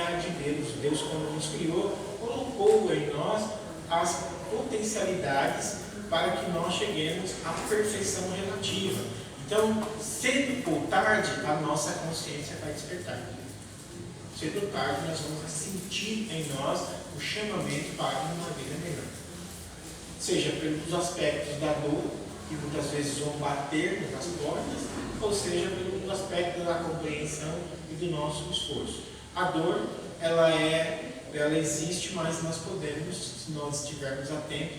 vontade de Deus. Deus, quando nos criou, colocou em nós as potencialidades para que nós cheguemos à perfeição relativa. Então, cedo ou tarde, a nossa consciência vai despertar. Cedo ou tarde, nós vamos sentir em nós o chamamento para uma vida melhor. Seja pelos aspectos da dor, que muitas vezes vão bater nas portas, ou seja pelos aspectos da compreensão e do nosso esforço. A dor, ela existe, mas nós podemos, se nós estivermos atentos,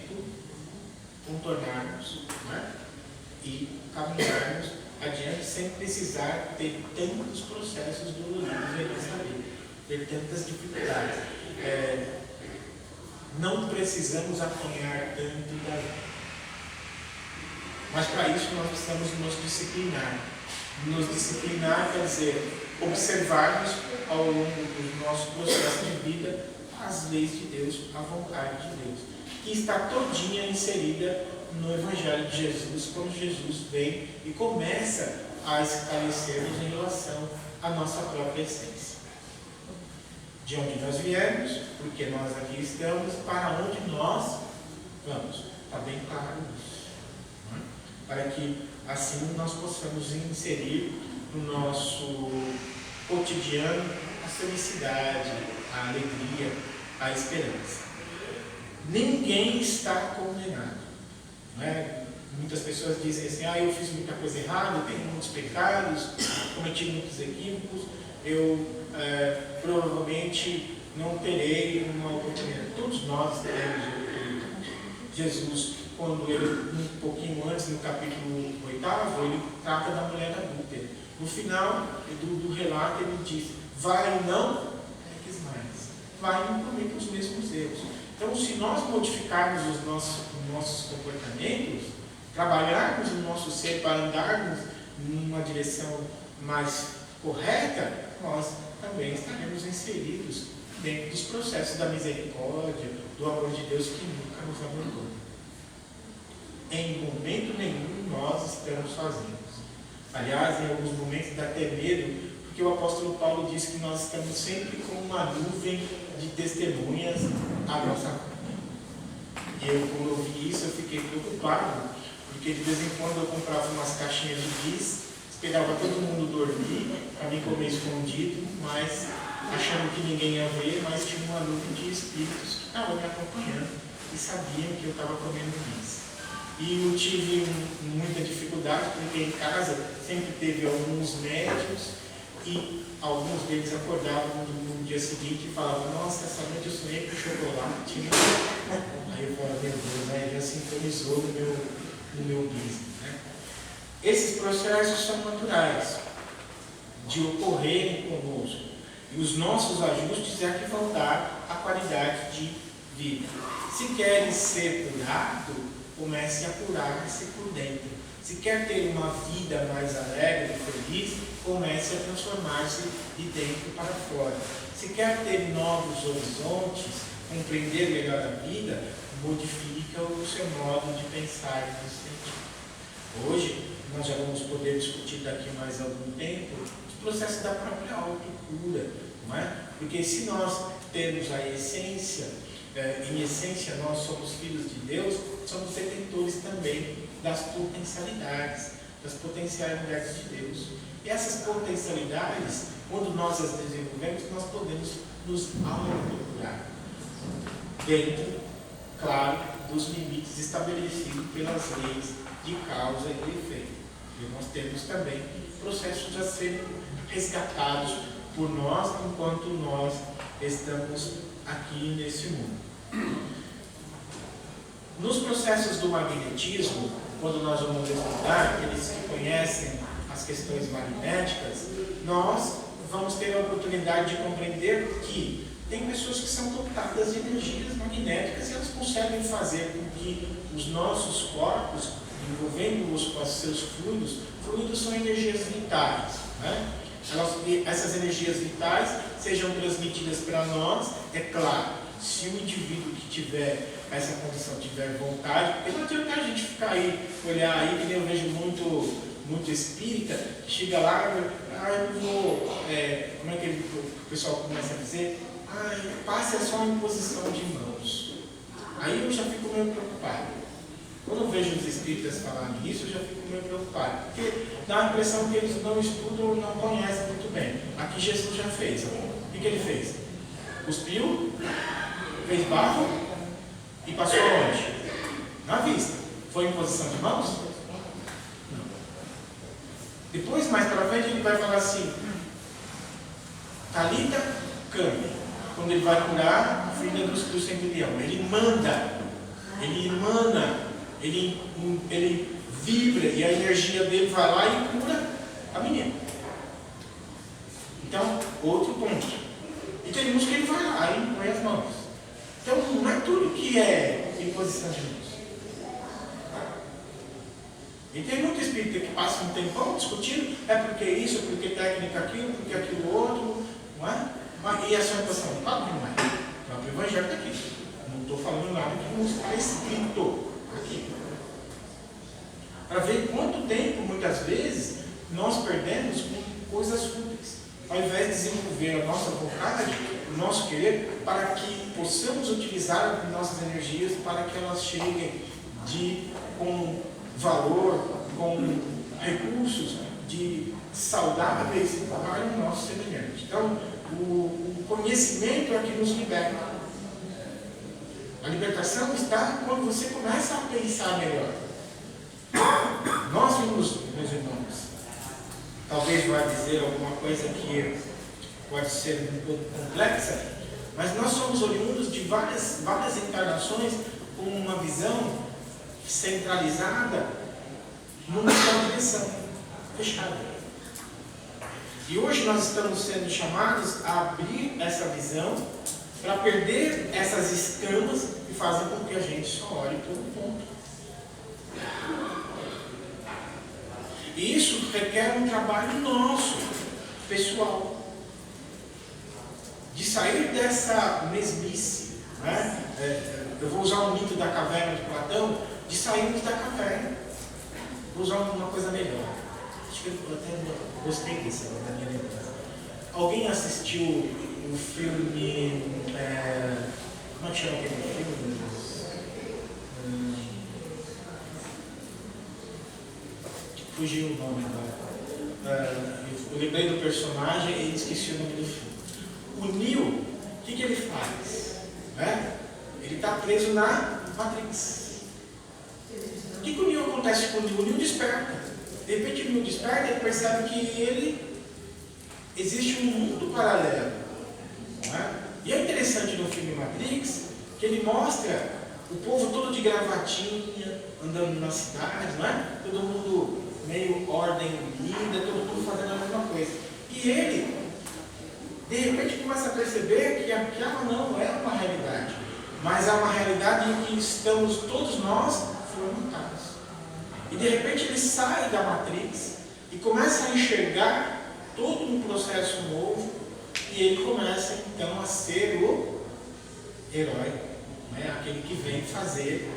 contornarmos, né? E caminharmos adiante sem precisar ter tantos processos doloridos em nossa vida, ter tantas dificuldades. Não precisamos apanhar tanto da vida. Mas para isso nós precisamos nos disciplinar. Nos disciplinar quer dizer observarmos ao longo do nosso processo de vida as leis de Deus, a vontade de Deus, que está todinha inserida no Evangelho de Jesus, quando Jesus vem e começa a esclarecer-nos em relação à nossa própria essência. De onde nós viemos, porque nós aqui estamos, para onde nós vamos. Está bem claro isso. Não é? Para que assim nós possamos inserir no nosso cotidiano a felicidade, a alegria, a esperança. Ninguém está condenado. Não é? Muitas pessoas dizem assim, eu fiz muita coisa errada, eu tenho muitos pecados, cometi muitos equívocos, eu provavelmente não terei uma oportunidade. Todos nós teremos oportunidade. Jesus, quando ele, um pouquinho antes, no capítulo 8, ele trata da mulher adúltera. No final do relato ele diz, vai e não peques mais, vai e não cometa os mesmos erros. Então, se nós modificarmos os nossos comportamentos, trabalharmos o nosso ser para andarmos numa direção mais correta, nós também estaremos inseridos dentro dos processos da misericórdia, do amor de Deus que nunca nos abandona. Em momento nenhum nós estamos sozinhos. Aliás, em alguns momentos dá até medo, porque o apóstolo Paulo diz que nós estamos sempre com uma nuvem de testemunhas à nossa conta. E eu, quando ouvi isso, eu fiquei preocupado, porque de vez em quando eu comprava umas caixinhas de bis, esperava todo mundo dormir, para mim comer escondido, mas achando que ninguém ia ver, mas tinha uma nuvem de espíritos que estavam me acompanhando e sabiam que eu estava comendo bis. E eu tive muita dificuldade, porque em casa sempre teve alguns médios e alguns deles acordavam no dia seguinte e falavam, nossa, essa noite eu sonhei com chocolate. Aí eu falava, meu Deus, né? Já sintonizou no meu business. Né? Esses processos são naturais de ocorrerem conosco. E os nossos ajustes é que vão dar a qualidade de vida. Se queres ser curado, comece a curar-se por dentro. Se quer ter uma vida mais alegre e feliz, comece a transformar-se de dentro para fora. Se quer ter novos horizontes, compreender melhor a vida, modifica o seu modo de pensar e de sentir. Hoje, nós já vamos poder discutir daqui mais algum tempo os processos da própria autocura, não é? Porque se nós temos a essência, em essência nós somos filhos de Deus, somos detentores também das potencialidades de Deus. E essas potencialidades, quando nós as desenvolvemos, nós podemos nos autocurar, dentro, claro, dos limites estabelecidos pelas leis de causa e efeito. E nós temos também processos a serem resgatados por nós enquanto nós estamos aqui nesse mundo. Nos processos do magnetismo, quando nós vamos estudar, aqueles que conhecem as questões magnéticas, nós vamos ter a oportunidade de compreender que tem pessoas que são dotadas de energias magnéticas e elas conseguem fazer com que os nossos corpos, envolvendo-os com os seus fluidos são energias vitais, né? Essas energias vitais sejam transmitidas para nós, é claro, se o indivíduo que tiver essa condição tiver vontade, porque não adianta a gente ficar aí, olhar aí, que eu vejo muito espírita, que chega lá e eu vou, como é que o pessoal começa a dizer? Passe a sua imposição de mãos. Aí eu já fico meio preocupado. Quando eu vejo os espíritas falando isso, eu já fico meio preocupado, porque dá a impressão que eles não estudam ou não conhecem muito bem. Aqui Jesus já fez. O que ele fez? Cuspiu, fez barro e passou aonde? Na vista. Foi imposição de mãos? Não. Depois, mais para frente, ele vai falar assim: Talita cami. Quando ele vai curar a filha do centurião, ele manda, ele emana, ele vibra e a energia dele vai lá e cura a menina. Então, outro ponto. E tem uns que ele vai lá e põe as mãos. Então, não é tudo que é imposição de mãos. E tem muito espírita que passa um tempão discutindo, porque isso, porque técnica aquilo, porque aquilo outro, não é? E a sua imposição? Claro que não é. O próprio Evangelho está aqui. Não estou falando nada que não está escrito aqui. Para ver quanto tempo, muitas vezes, nós perdemos com coisas fúteis. Ao invés de desenvolver a nossa vontade, o nosso querer, para que possamos utilizar as nossas energias para que elas cheguem com valor, com recursos saudáveis para o nosso semelhante. Então, o conhecimento é que nos liberta. A libertação está quando você começa a pensar melhor. Nós vimos, meus irmãos, talvez vá dizer alguma coisa que pode ser um pouco complexa, mas nós somos oriundos de várias encarnações com uma visão centralizada numa só direção, fechada. E hoje nós estamos sendo chamados a abrir essa visão para perder essas escamas que fazem com que a gente só olhe por um ponto. E isso requer um trabalho nosso, pessoal, de sair dessa mesmice, né? Eu vou usar o mito da caverna de Platão, de sairmos da caverna. Vou usar uma coisa melhor. Acho que eu até gostei disso, da minha lembrança. Alguém assistiu o filme, como é que chama aquele filme? Fugiu o nome agora. Eu lembrei do personagem e esqueci o nome do filme. O Neo, o que ele faz? Ele está preso na Matrix. O que o Neo acontece com o Neo? O Neo desperta. De repente o Neo desperta e ele percebe que existe um mundo paralelo. Não é? E é interessante no filme Matrix que ele mostra o povo todo de gravatinha, andando na cidade, não é? Todo mundo meio ordem linda, todo mundo fazendo a mesma coisa. E ele, de repente, começa a perceber que aquela não é uma realidade, mas é uma realidade em que estamos todos nós formatados. E de repente ele sai da Matrix e começa a enxergar todo um processo novo e ele começa então a ser o herói, né? Aquele que vem fazer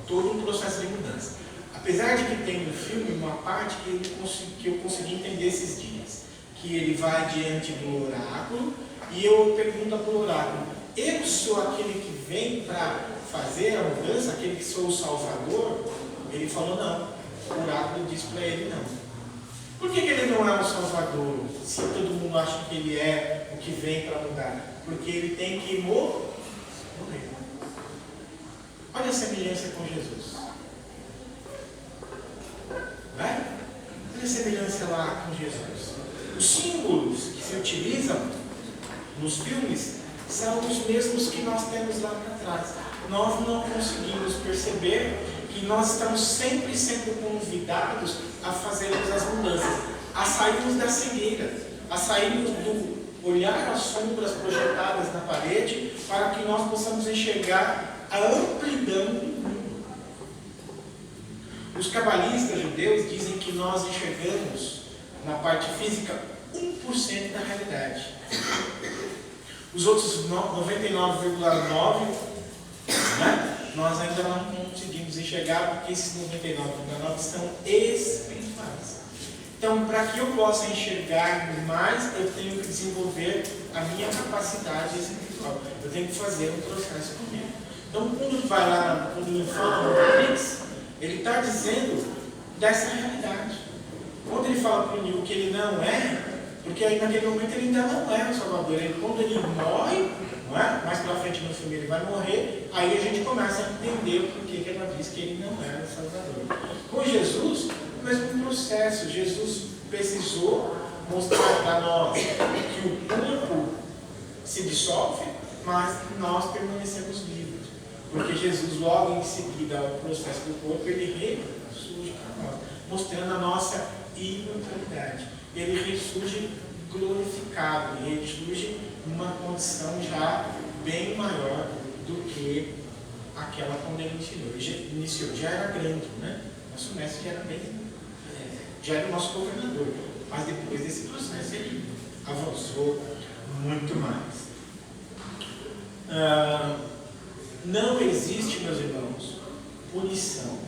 todo um processo de mudança. Apesar de que tem no filme uma parte que eu consegui entender esses dias, que ele vai diante do oráculo e eu pergunto para o oráculo: eu sou aquele que vem para fazer a mudança, aquele que sou o salvador? Ele falou não. O oráculo disse para ele não. Por que ele não é o salvador, se todo mundo acha que ele é o que vem para mudar? Porque ele tem que morrer. Olha a semelhança com Jesus. Olha a semelhança lá com Jesus. Os símbolos que se utilizam nos filmes são os mesmos que nós temos lá para trás. Nós não conseguimos perceber que nós estamos sempre sendo convidados a fazermos as mudanças, a sairmos da cegueira, a sairmos do olhar as sombras projetadas na parede, para que nós possamos enxergar a amplidão do mundo. Os cabalistas judeus dizem que nós enxergamos, na parte física, 1% da realidade. Os outros 99,9%, né? Nós ainda não conseguimos enxergar, porque esses 99,9% são espirituais. Então, para que eu possa enxergar mais, eu tenho que desenvolver a minha capacidade espiritual. Eu tenho que fazer um processo comigo. Então, quando vai lá, quando ele fala no Matrix, ele está dizendo dessa realidade. Quando ele fala para o Neo que ele não é, porque aí naquele momento ele ainda não é o Salvador. Quando ele morre, não é? Mais para frente no filme ele vai morrer, aí a gente começa a entender o porquê que ela diz que ele não era o Salvador. Com Jesus, o mesmo processo. Jesus precisou mostrar para nós que o corpo se dissolve, mas nós permanecemos vivos. Porque Jesus, logo em seguida ao processo do corpo, ele ressurge para nós, mostrando a nossa imortalidade. Ele ressurge glorificado, ele ressurge numa condição já bem maior do que aquela quando ele iniciou. Já era grande, né? Nosso mestre já era bem, já era o nosso governador. Mas depois desse processo ele avançou muito mais. Não existe, meus irmãos, punição.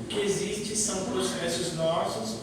O que existe são processos nossos,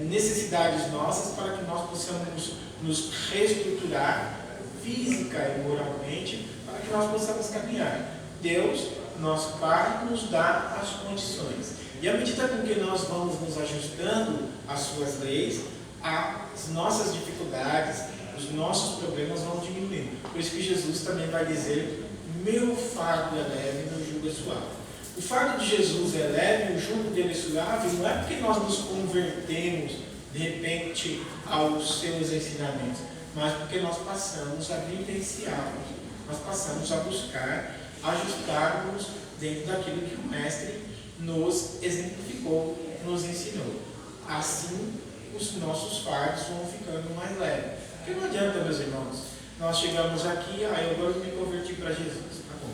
necessidades nossas para que nós possamos nos reestruturar física e moralmente, para que nós possamos caminhar. Deus, nosso Pai, nos dá as condições. E à medida com que nós vamos nos ajustando às suas leis, as nossas dificuldades, os nossos problemas vão diminuindo. Por isso que Jesus também vai dizer: meu fardo é leve, meu jugo é suave. O fardo de Jesus é leve, o jugo dele é suave, não é porque nós nos convertemos de repente aos seus ensinamentos, mas porque nós passamos a vivenciá-los, nós passamos a buscar ajustar-nos dentro daquilo que o Mestre nos exemplificou, nos ensinou. Assim, os nossos fardos vão ficando mais leves. Porque não adianta, meus irmãos, nós chegamos aqui, eu agora me converti para Jesus. Tá bom.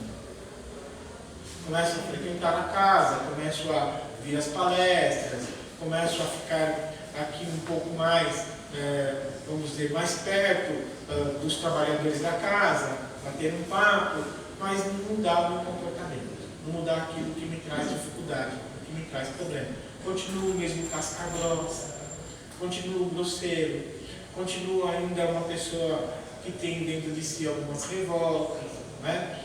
Começo a frequentar a casa, começo a vir às palestras, começo a ficar aqui um pouco mais, vamos dizer, mais perto dos trabalhadores da casa, bater um papo, mas não mudar o meu comportamento, não mudar aquilo que me traz dificuldade, que me traz problema. Continuo mesmo casca grossa, continuo grosseiro, continuo ainda uma pessoa que tem dentro de si algumas revoltas, né?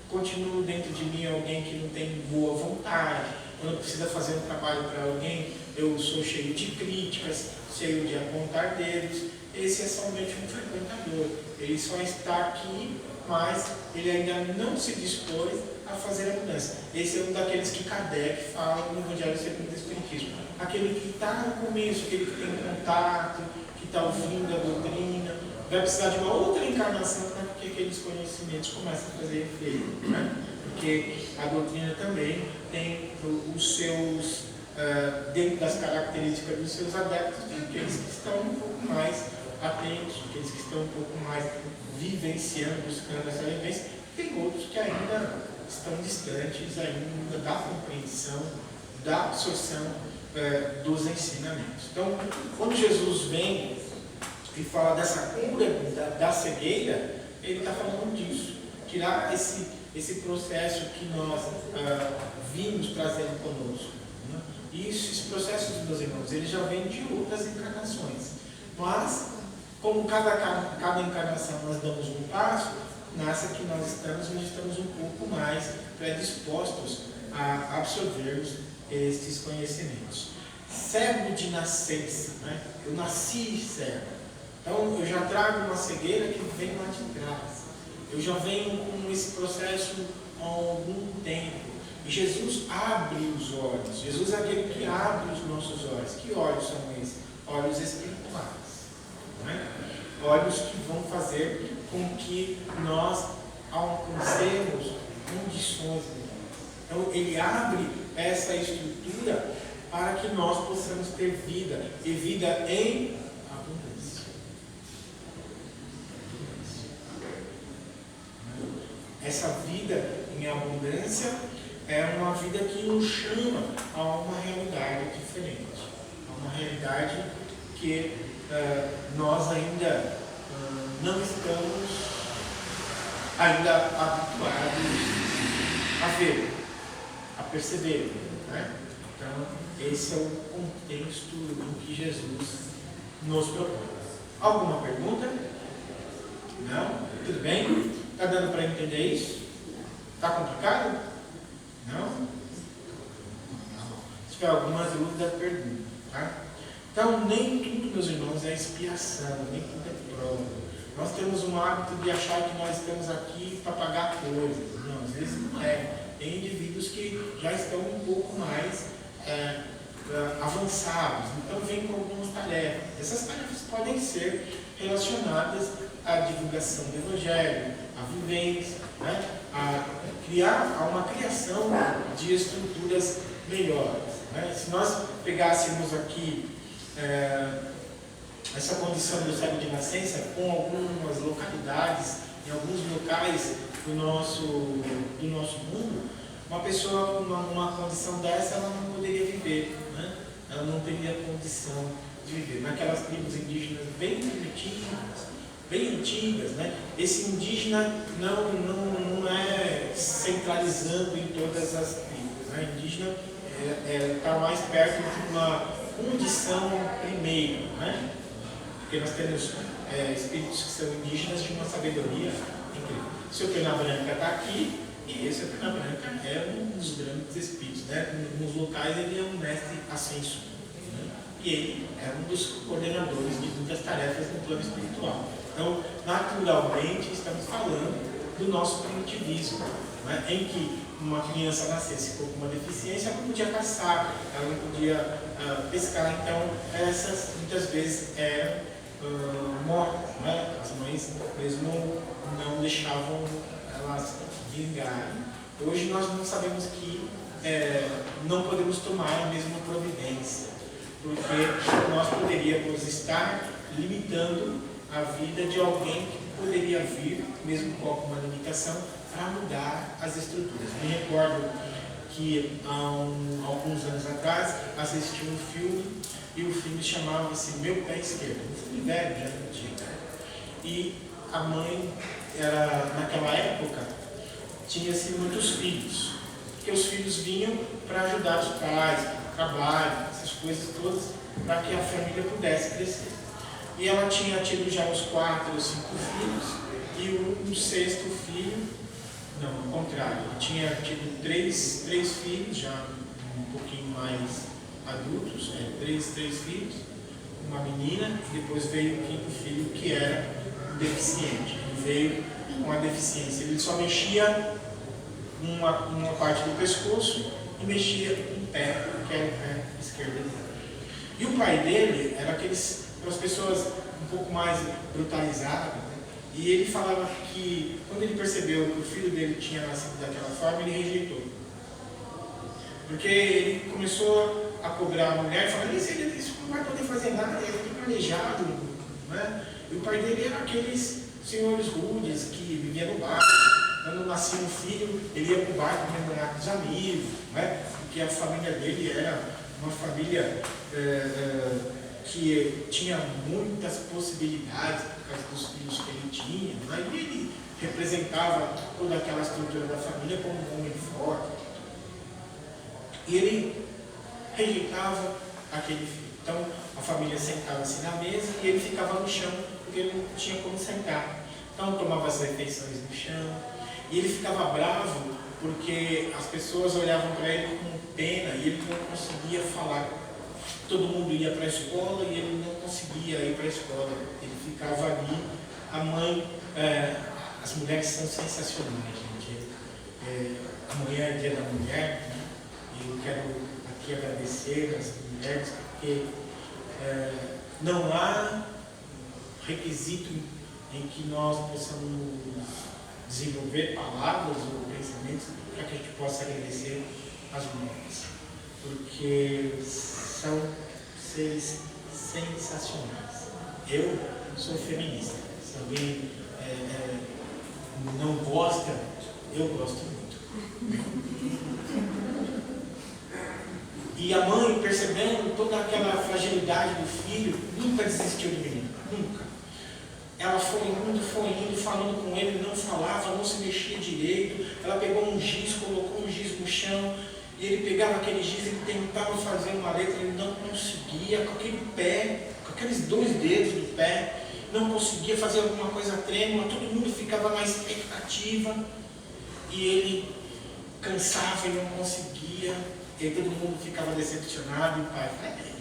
Continuo dentro de mim alguém que não tem boa vontade. Quando precisa fazer um trabalho para alguém, eu sou cheio de críticas, cheio de apontar dedos. Esse é somente um frequentador. Ele só está aqui, mas ele ainda não se dispôs a fazer a mudança. Esse é um daqueles que Kardec fala no Evangelho segundo o Espiritismo. Aquele que está no começo, aquele que tem contato, que está ouvindo a doutrina, vai precisar de uma outra encarnação para que aqueles conhecimentos comecem a fazer efeito, né? Porque a doutrina também tem os seus, dentro das características dos seus adeptos, tem aqueles que estão um pouco mais atentos, aqueles que estão um pouco mais vivenciando, buscando essa vivência, tem outros que ainda estão distantes ainda da compreensão, da absorção dos ensinamentos. Então, quando Jesus vem e fala dessa cura da cegueira, ele está falando disso, tirar esse processo que nós vimos trazendo conosco. Né? E esses processos, meus irmãos, eles já vêm de outras encarnações. Mas, como cada encarnação nós damos um passo, nessa que nós estamos um pouco mais predispostos a absorvermos esses conhecimentos. Cego de nascença, né? Eu nasci cego. Então, eu já trago uma cegueira que vem lá de trás. Eu já venho com esse processo há algum tempo. E Jesus abre os olhos. Jesus é aquele que abre os nossos olhos. Que olhos são esses? Olhos espirituais. Né? Olhos que vão fazer com que nós alcancemos condições. Então, ele abre essa estrutura para que nós possamos ter vida. E vida em abundância. Essa vida em abundância é uma vida que nos chama a uma realidade diferente, a uma realidade que nós ainda não estamos habituados a ver, a perceber. Né? Então, esse é o contexto em que Jesus nos propõe. Alguma pergunta? Não? Tudo bem? Está dando para entender isso? Está complicado? Não? Se tiver alguma dúvida, pergunta. Tá? Então, nem tudo, meus irmãos, é expiação, nem tudo é prova. Nós temos um hábito de achar que nós estamos aqui para pagar coisas. Não, às vezes não é. Tem indivíduos que já estão um pouco mais avançados, então vêm com algumas tarefas. Essas tarefas podem ser relacionadas à divulgação do Evangelho, à vivência, né? A uma criação de estruturas melhores. Né? Se nós pegássemos aqui essa condição do cego de nascença com algumas localidades, em alguns locais do nosso mundo, uma pessoa com uma condição dessa, ela não poderia viver, né? Ela não teria condição de viver. Naquelas tribos indígenas bem primitivas, bem antigas, né? Esse indígena não é centralizando em todas as tribos. Né? O indígena está mais perto de uma condição primeiro, né? Porque nós temos espíritos que são indígenas de uma sabedoria incrível. O Seu Pena Branca está aqui, e esse Pena Branca é um dos grandes espíritos, né? Nos locais ele é um mestre ascenso, né? E ele é um dos coordenadores de muitas tarefas no plano espiritual. Então, naturalmente, estamos falando do nosso primitivismo, né? Em que uma criança nascesse com uma deficiência, ela não podia caçar, ela não podia pescar, então essas muitas vezes eram mortas, né? As mães mesmo não deixavam elas vingarem. Hoje nós não sabemos que não podemos tomar a mesma providência, porque nós poderíamos estar limitando a vida de alguém que poderia vir, mesmo com alguma limitação, para mudar as estruturas. Me recordo que há alguns anos atrás assisti um filme e o filme chamava-se Meu Pé Esquerdo, um filme velho, já antigo. E a mãe, naquela época, tinha-se muitos filhos, porque os filhos vinham para ajudar os pais, trabalho, essas coisas todas, para que a família pudesse crescer. E ela tinha tido já uns 4 ou 5 filhos, e um sexto filho, não, ao contrário, ele tinha tido três filhos, já um pouquinho mais adultos, três filhos, uma menina, e depois veio o 5º filho, que era deficiente. Ele veio com a deficiência, ele só mexia uma parte do pescoço e mexia um pé, que era o pé esquerdo dele. E o pai dele era aquelas pessoas um pouco mais brutalizadas, né? E ele falava que quando ele percebeu que o filho dele tinha nascido daquela forma, ele rejeitou. Porque ele começou a cobrar a mulher, falando: isso não vai poder fazer nada, ele tem planejado, né? E o pai dele era aqueles senhores rudes que viviam no bairro. Quando nascia um filho, ele ia para o bairro comemorar com os amigos, né? Porque a família dele era uma família que tinha muitas possibilidades por causa dos filhos que ele tinha, né? E ele representava toda aquela estrutura da família como um homem forte. E ele rejeitava aquele filho. Então a família sentava-se na mesa e ele ficava no chão, porque ele não tinha como sentar. Então tomava as refeições no chão. E ele ficava bravo porque as pessoas olhavam para ele com pena e ele não conseguia falar. Todo mundo ia para a escola e ele não conseguia ir para a escola. Ele ficava ali. A mãe, as mulheres são sensacionais, gente. Amanhã é dia da mulher, né? E eu quero aqui agradecer às mulheres, porque não há requisito em que nós possamos desenvolver palavras ou pensamentos para que a gente possa agradecer às mulheres, porque são seres sensacionais. Eu sou feminista. Se alguém não gosta, eu gosto muito. E a mãe, percebendo toda aquela fragilidade do filho, nunca desistiu de mim, nunca. Ela foi indo, falando com ele, não falava, não se mexia direito. Ela pegou um giz, colocou um giz no chão E ele pegava aquele giz, ele tentava fazer uma letra, ele não conseguia, com aquele pé, com aqueles 2 dedos do pé, não conseguia fazer alguma coisa trêmula, todo mundo ficava na expectativa, e ele cansava e não conseguia, e aí todo mundo ficava decepcionado, e o pai falava,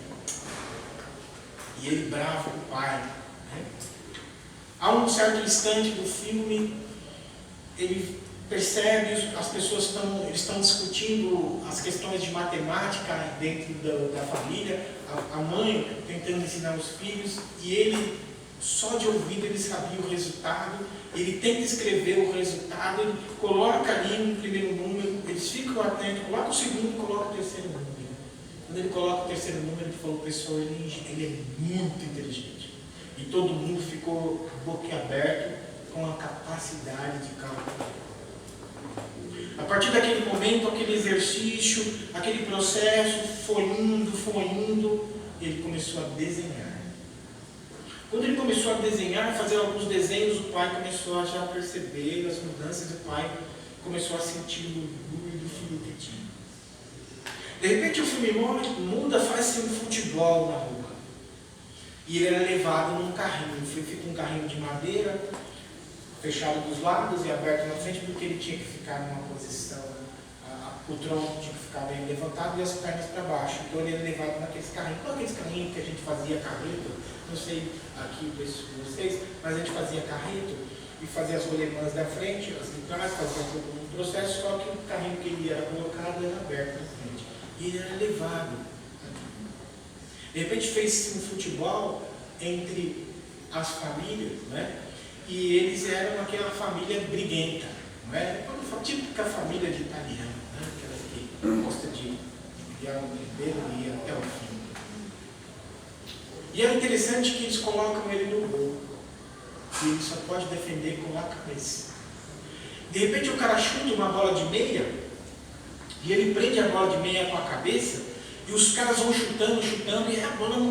e ele bravo com o pai. Né? Há um certo instante do filme, ele percebe, as pessoas estão discutindo as questões de matemática dentro da família, a mãe tentando ensinar os filhos, e ele, só de ouvido, ele sabia o resultado, ele tenta escrever o resultado, ele coloca ali um primeiro número, eles ficam atentos, coloca o segundo e coloca o terceiro número. Quando ele coloca o terceiro número, ele falou, pessoal, ele é muito inteligente. E todo mundo ficou boquiaberto com a capacidade de cálculo. A partir daquele momento, aquele exercício, aquele processo foi indo, ele começou a desenhar. Quando ele começou a desenhar, fazer alguns desenhos, o pai começou a já perceber as mudanças, o pai começou a sentir o orgulho do filho que tinha. De repente o filme muda, faz-se um futebol na rua. E ele era levado num carrinho, fica um carrinho de madeira, fechado dos lados e aberto na frente, porque ele tinha que ficar numa posição, o tronco tinha que ficar bem levantado e as pernas para baixo. Então ele era levado naqueles carrinhos, não aqueles carrinhos que a gente fazia carreto, não sei aqui vocês, mas a gente fazia carreto e fazia as rolemãs da frente, as de trás, fazia todo um processo, só que o carrinho que ele era colocado era aberto na frente. E ele era levado. De repente fez-se um futebol entre as famílias, né? E eles eram aquela família briguenta, não é? Típica família de italiano, né? Aquelas que gosta de brigar o primeiro e ir até o fim. E é interessante que eles colocam ele no gol. E ele só pode defender com a cabeça. De repente o cara chuta uma bola de meia, e ele prende a bola de meia com a cabeça, e os caras vão chutando, e a bola não